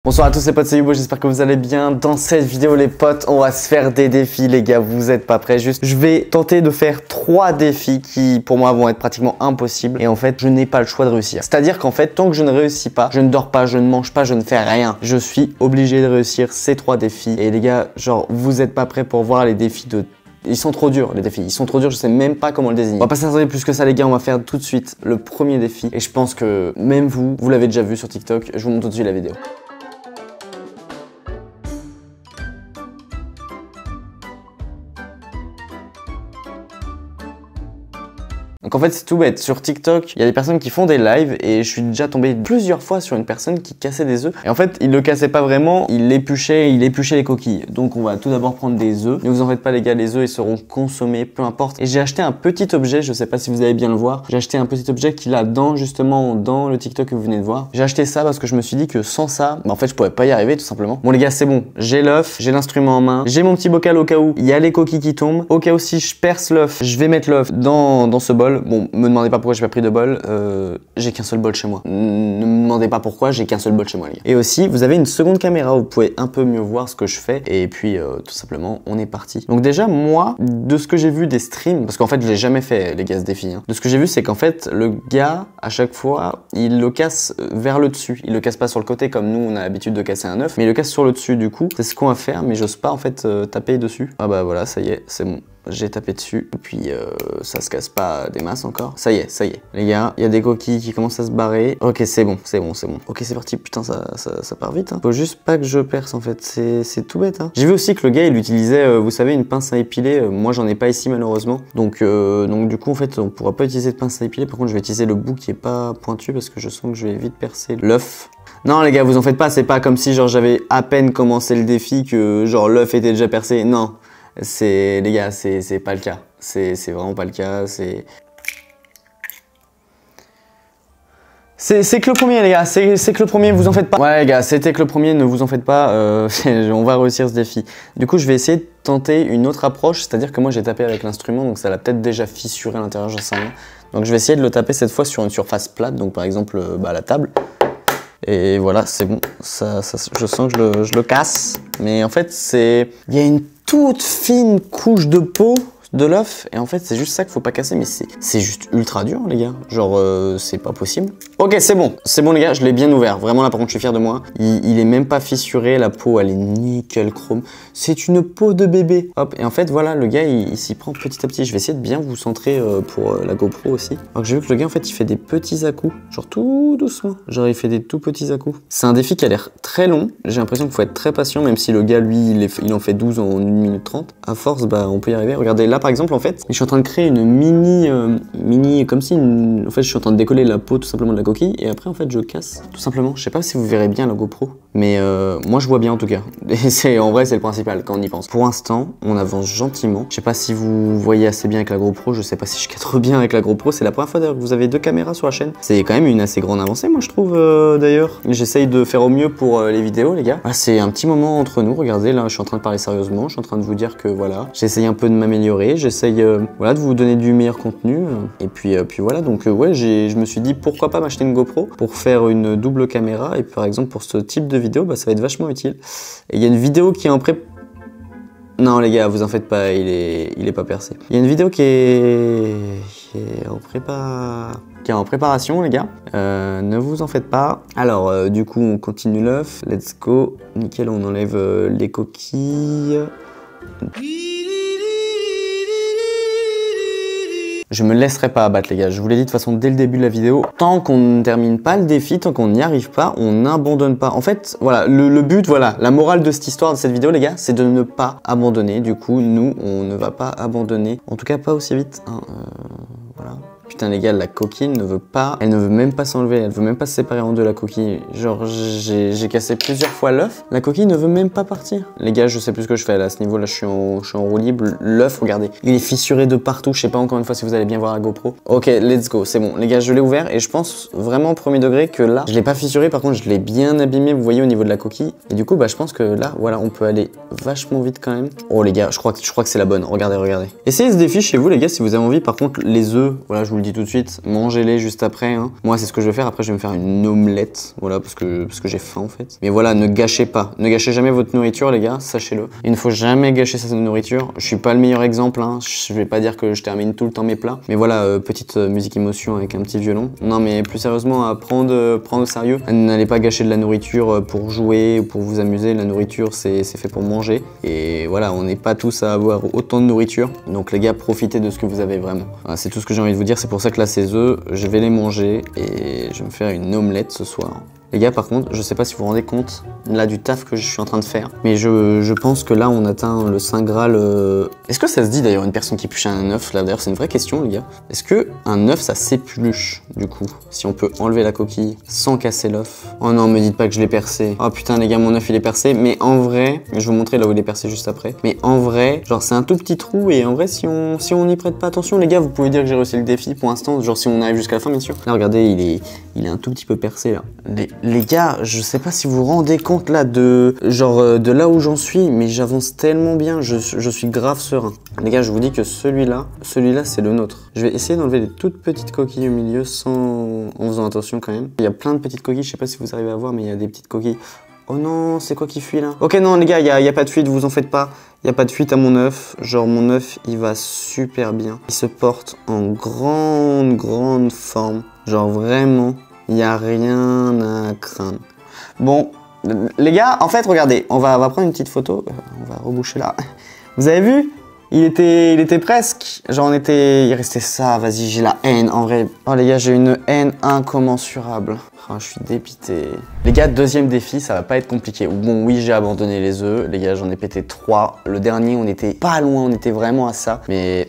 Bonsoir à tous les potes, c'est Hugo, j'espère que vous allez bien. Dans cette vidéo les potes, on va se faire des défis les gars, vous êtes pas prêts. Juste, je vais tenter de faire 3 défis qui pour moi vont être pratiquement impossibles. Et en fait, je n'ai pas le choix de réussir. C'est-à-dire qu'en fait, tant que je ne réussis pas, je ne dors pas, je ne mange pas, je ne fais rien. Je suis obligé de réussir ces 3 défis. Et les gars, genre, vous êtes pas prêts pour voir les défis de... Ils sont trop durs les défis, ils sont trop durs, je sais même pas comment le désigner. On va pas s'attarder plus que ça les gars, on va faire tout de suite le premier défi. Et je pense que même vous l'avez déjà vu sur TikTok, je vous montre tout de suite la vidéo. Donc en fait c'est tout bête, sur TikTok il y a des personnes qui font des lives et je suis déjà tombé plusieurs fois sur une personne qui cassait des œufs. Et en fait il le cassait pas vraiment, il épluchait les coquilles. Donc on va tout d'abord prendre des œufs. Ne vous en faites pas les gars, les œufs ils seront consommés, peu importe. Et j'ai acheté un petit objet, je sais pas si vous allez bien le voir. J'ai acheté un petit objet qu'il a justement dans le TikTok que vous venez de voir. J'ai acheté ça parce que je me suis dit que sans ça, en fait je pourrais pas y arriver tout simplement. Bon les gars c'est bon, j'ai l'œuf, j'ai l'instrument en main, j'ai mon petit bocal au cas où il y a les coquilles qui tombent. Au cas où si je perce l'œuf, je vais mettre l'œuf dans ce bol. Bon, me demandez pas pourquoi j'ai pas pris de bol, j'ai qu'un seul bol chez moi. Ne me demandez pas pourquoi, j'ai qu'un seul bol chez moi les gars. Et aussi, vous avez une seconde caméra où vous pouvez un peu mieux voir ce que je fais. Et puis, tout simplement, on est parti. Donc déjà, moi, de ce que j'ai vu des streams, parce qu'en fait, je l'ai jamais fait les gars ce défi, hein. De ce que j'ai vu, c'est qu'en fait, le gars, à chaque fois, il le casse vers le dessus. Il le casse pas sur le côté comme nous, on a l'habitude de casser un œuf, mais il le casse sur le dessus du coup. C'est ce qu'on va faire, mais j'ose pas en fait taper dessus. Ah bah voilà, ça y est, c'est bon. J'ai tapé dessus, et puis ça se casse pas des masses encore. Ça y est, les gars, il y a des coquilles qui commencent à se barrer. Ok, c'est bon. Ok, c'est parti, putain, ça part vite. Hein. Faut juste pas que je perce en fait, c'est tout bête. Hein. J'ai vu aussi que le gars, il utilisait, vous savez, une pince à épiler. Moi, j'en ai pas ici malheureusement. Donc du coup, en fait, on pourra pas utiliser de pince à épiler. Par contre, je vais utiliser le bout qui est pas pointu parce que je sens que je vais vite percer l'œuf. Non les gars, vous en faites pas, c'est pas comme si genre j'avais à peine commencé le défi que genre l'œuf était déjà percé. Non. Les gars, c'est pas le cas. C'est vraiment pas le cas. C'est que le premier les gars, c'est que le premier, vous en faites pas. Ouais les gars, c'était que le premier, ne vous en faites pas, on va réussir ce défi. Du coup, je vais essayer de tenter une autre approche, c'est-à-dire que moi j'ai tapé avec l'instrument, donc ça l'a peut-être déjà fissuré à l'intérieur, j'en sais rien. Donc je vais essayer de le taper cette fois sur une surface plate, donc par exemple la table. Et voilà, c'est bon, je sens que je le casse. Mais en fait, il y a une toute fine couche de peau de l'œuf et en fait c'est juste ça qu'il faut pas casser, mais c'est juste ultra dur les gars, genre c'est pas possible. Ok, c'est bon les gars, je l'ai bien ouvert, vraiment là par contre je suis fier de moi. Il est même pas fissuré, la peau elle est nickel chrome, c'est une peau de bébé. Hop, et en fait voilà, le gars il s'y prend petit à petit. Je vais essayer de bien vous centrer pour la GoPro aussi. Alors que j'ai vu que le gars en fait il fait des petits à-coups, genre tout doucement, genre il fait des tout petits à-coups. C'est un défi qui a l'air très long, j'ai l'impression qu'il faut être très patient, même si le gars lui il en fait 12 en 1 minute 30. À force bah on peut y arriver. Regardez là par exemple en fait, je suis en train de créer une mini comme si en fait je suis en train de décoller la peau tout simplement de la coquille et après en fait je casse tout simplement. Je sais pas si vous verrez bien la GoPro, mais moi je vois bien en tout cas. Et en vrai c'est le principal quand on y pense. Pour l'instant on avance gentiment. Je sais pas si vous voyez assez bien avec la GoPro, je sais pas si je cadre bien avec la GoPro. C'est la première fois d'ailleurs que vous avez 2 caméras sur la chaîne. C'est quand même une assez grande avancée moi je trouve d'ailleurs. J'essaye de faire au mieux pour les vidéos les gars. Ah, c'est un petit moment entre nous, regardez là je suis en train de parler sérieusement, je suis en train de vous dire que voilà, j'essaye un peu de m'améliorer, j'essaye voilà, de vous donner du meilleur contenu. Et puis voilà, donc ouais, je me suis dit pourquoi pas m'acheter une GoPro pour faire une double caméra. Et par exemple pour ce type de vidéo, bah, ça va être vachement utile. Et il y a une vidéo qui est en pré... Non les gars, vous en faites pas, il est pas percé. Il y a une vidéo qui est en préparation les gars, ne vous en faites pas. Alors du coup on continue l'œuf, let's go. Nickel, on enlève les coquilles. Je me laisserai pas abattre les gars, je vous l'ai dit de toute façon dès le début de la vidéo. Tant qu'on ne termine pas le défi, tant qu'on n'y arrive pas, on n'abandonne pas. En fait, voilà, le but, voilà, la morale de cette histoire, de cette vidéo les gars, c'est de ne pas abandonner. Du coup, nous, on ne va pas abandonner. En tout cas, pas aussi vite. Hein, voilà. Putain les gars, la coquille ne veut pas, elle ne veut même pas s'enlever, elle veut même pas se séparer en deux la coquille. Genre j'ai cassé plusieurs fois l'œuf, la coquille ne veut même pas partir. Les gars, je sais plus ce que je fais là, à ce niveau là, je suis en roue libre. L'œuf, regardez, il est fissuré de partout, je sais pas encore une fois si vous allez bien voir la GoPro. Ok, let's go, c'est bon. Les gars, je l'ai ouvert et je pense vraiment au premier degré que là, je l'ai pas fissuré, par contre je l'ai bien abîmé, vous voyez au niveau de la coquille. Et du coup, bah je pense que là, voilà, on peut aller vachement vite quand même. Oh les gars, je crois que c'est la bonne, regardez. Essayez ce défi chez vous les gars si vous avez envie. Par contre, les œufs, voilà, je vous le dis tout de suite, mangez-les juste après. Hein. Moi, c'est ce que je vais faire. Après, je vais me faire une omelette. Voilà, parce que j'ai faim en fait. Mais voilà, ne gâchez pas. Ne gâchez jamais votre nourriture, les gars, sachez-le. Il ne faut jamais gâcher sa nourriture. Je suis pas le meilleur exemple. Hein. Je vais pas dire que je termine tout le temps mes plats. Mais voilà, petite musique émotion avec un petit violon. Non, mais plus sérieusement, à prendre au sérieux. N'allez pas gâcher de la nourriture pour jouer ou pour vous amuser. La nourriture, c'est fait pour manger. Et voilà, on n'est pas tous à avoir autant de nourriture. Donc les gars, profitez de ce que vous avez vraiment. Voilà, c'est tout ce que j'ai envie de vous dire. C'est pour ça que là, ces œufs, je vais les manger et je vais me faire une omelette ce soir. Les gars, par contre, je sais pas si vous vous rendez compte là du taf que je suis en train de faire, mais je pense que là on atteint le Saint Graal. Est-ce que ça se dit d'ailleurs une personne qui épluche un œuf là? D'ailleurs, c'est une vraie question, les gars. Est-ce que un œuf ça s'épluche du coup? Si on peut enlever la coquille sans casser l'œuf. Oh non, me dites pas que je l'ai percé. Oh putain, les gars, mon œuf il est percé. Mais en vrai, je vais vous montrer là où il est percé juste après. Mais en vrai, genre c'est un tout petit trou et en vrai, si on n'y prête pas attention, les gars, vous pouvez dire que j'ai réussi le défi pour l'instant. Genre si on arrive jusqu'à la fin, bien sûr. Là, regardez, il est un tout petit peu percé là. Les gars, je sais pas si vous vous rendez compte là de là où j'en suis, mais j'avance tellement bien, je suis grave serein. Les gars, je vous dis que celui-là c'est le nôtre. Je vais essayer d'enlever les toutes petites coquilles au milieu en faisant attention quand même. Il y a plein de petites coquilles, je sais pas si vous arrivez à voir, mais il y a des petites coquilles. Oh non, c'est quoi qui fuit là? Ok, non les gars, il y a pas de fuite, vous en faites pas. Il n'y a pas de fuite à mon œuf. Genre mon œuf, il va super bien. Il se porte en grande forme. Genre vraiment. Il n'y a rien à craindre. Bon, les gars, en fait, regardez, on va prendre une petite photo. On va reboucher là. Vous avez vu? Il était presque. Genre, il restait ça. Vas-y, j'ai la haine, en vrai. Oh, les gars, j'ai une haine incommensurable. Oh, je suis dépité. Les gars, deuxième défi, ça va pas être compliqué. Bon, oui, j'ai abandonné les œufs. Les gars, j'en ai pété 3. Le dernier, on était pas loin, on était vraiment à ça. Mais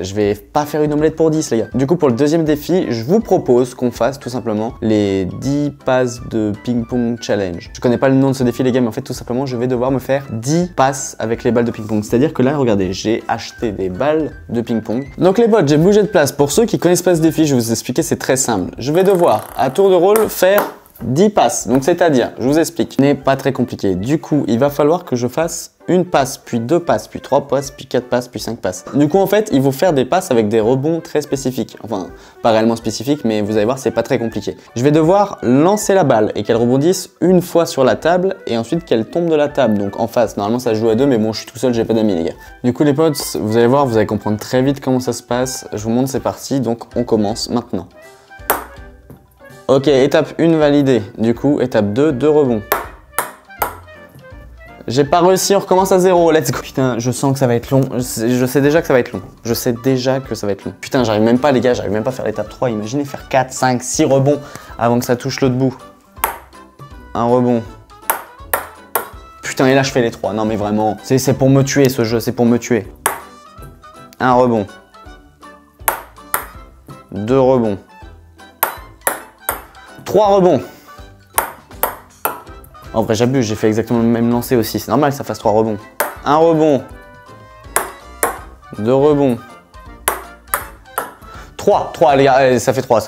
je vais pas faire une omelette pour 10, les gars. Du coup, pour le deuxième défi, je vous propose qu'on fasse tout simplement les 10 passes de ping-pong challenge. Je connais pas le nom de ce défi, les gars, mais en fait, tout simplement, je vais devoir me faire 10 passes avec les balles de ping-pong. C'est-à-dire que là, regardez, j'ai acheté des balles de ping-pong. Donc les potes, j'ai bougé de place. Pour ceux qui connaissent pas ce défi, je vais vous expliquer, c'est très simple. Je vais devoir, à tour de rôle, faire 10 passes. Donc c'est-à-dire, je vous explique, ce n'est pas très compliqué. Du coup, il va falloir que je fasse une passe, puis 2 passes, puis 3 passes, puis 4 passes, puis 5 passes. Du coup, en fait, il faut faire des passes avec des rebonds très spécifiques. Enfin, pas réellement spécifiques, mais vous allez voir, c'est pas très compliqué. Je vais devoir lancer la balle et qu'elle rebondisse une fois sur la table et ensuite qu'elle tombe de la table. Donc en face, normalement ça se joue à 2, mais bon, je suis tout seul, j'ai pas d'amis, les gars. Du coup, les potes, vous allez voir, vous allez comprendre très vite comment ça se passe. Je vous montre, c'est parti. Donc on commence maintenant. Ok, étape 1 validée. Du coup, étape 2, 2 rebonds. J'ai pas réussi, on recommence à 0, let's go. Putain, je sens que ça va être long. Je sais déjà que ça va être long. Je sais déjà que ça va être long. Putain, j'arrive même pas, les gars, j'arrive même pas à faire l'étape 3. Imaginez faire 4, 5, 6 rebonds avant que ça touche l'autre bout. Un rebond. Putain, et là, je fais les 3. Non, mais vraiment, c'est pour me tuer ce jeu, c'est pour me tuer. Un rebond. 2 rebonds. 3 rebonds. En vrai, j'abuse, j'ai fait exactement le même lancer aussi. C'est normal que ça fasse 3 rebonds. 1 rebond. 2 rebonds. 3, les gars, allez, ça fait 3.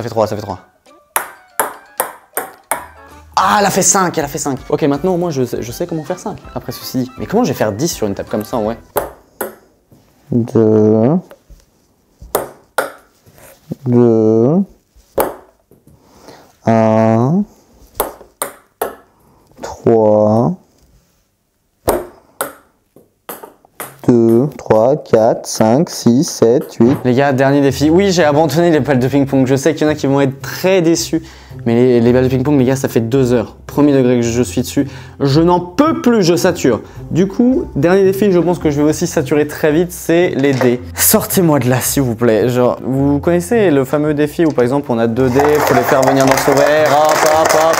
Ah, elle a fait 5, elle a fait 5. Ok, maintenant, moi, je sais comment faire 5, après ceci dit. Mais comment je vais faire 10 sur une table comme ça, ouais? 2. 1. 3. 2, 3, 4, 5, 6, 7, 8. Les gars, dernier défi. Oui, j'ai abandonné les balles de ping-pong. Je sais qu'il y en a qui vont être très déçus. Mais les balles de ping-pong, les gars, ça fait 2 heures. Premier degré que je suis dessus. Je n'en peux plus, je sature. Du coup, dernier défi, je pense que je vais aussi saturer très vite, c'est les dés. Sortez-moi de là, s'il vous plaît. Genre, vous connaissez le fameux défi où, par exemple, on a 2 dés, faut les faire venir dans ce verre, hop.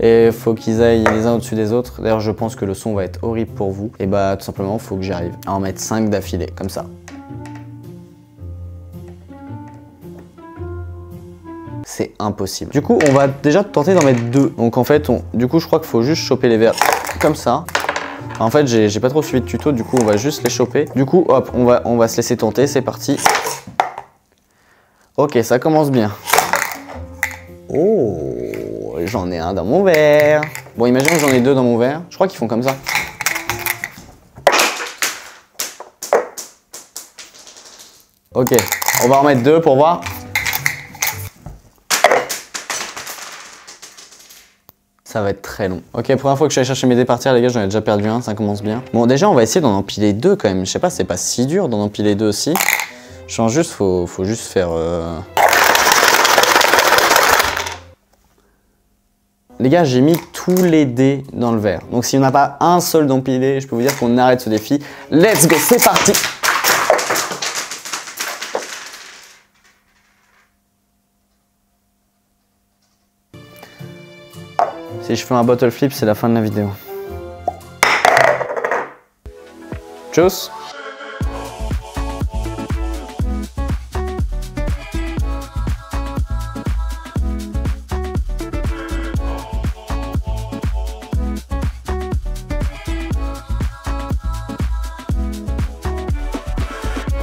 Et faut qu'ils aillent les uns au-dessus des autres. D'ailleurs, je pense que le son va être horrible pour vous. Et bah, tout simplement, faut que j'arrive à en mettre 5 d'affilée, comme ça. C'est impossible. Du coup, on va déjà tenter d'en mettre 2. Donc en fait, du coup, je crois qu'il faut juste choper les verres comme ça. En fait, j'ai pas trop suivi de tuto, du coup, on va juste les choper. Du coup, hop, on va se laisser tenter, c'est parti. Ok, ça commence bien. Oh, j'en ai un dans mon verre. Bon, imaginons que j'en ai 2 dans mon verre. Je crois qu'ils font comme ça. Ok, On va en mettre 2 pour voir. Ça va être très long. Ok, première fois que je suis allé chercher mes dés par terre, les gars, j'en ai déjà perdu un, ça commence bien. Bon, déjà, on va essayer d'en empiler 2 quand même. Je sais pas, c'est pas si dur d'en empiler 2 aussi. Je change juste, faut juste faire... Les gars, j'ai mis tous les dés dans le verre. Donc s'il n'y en a pas un seul d'empilé, je peux vous dire qu'on arrête ce défi. Let's go, c'est parti! Si je fais un bottle flip, c'est la fin de la vidéo. Tchuss!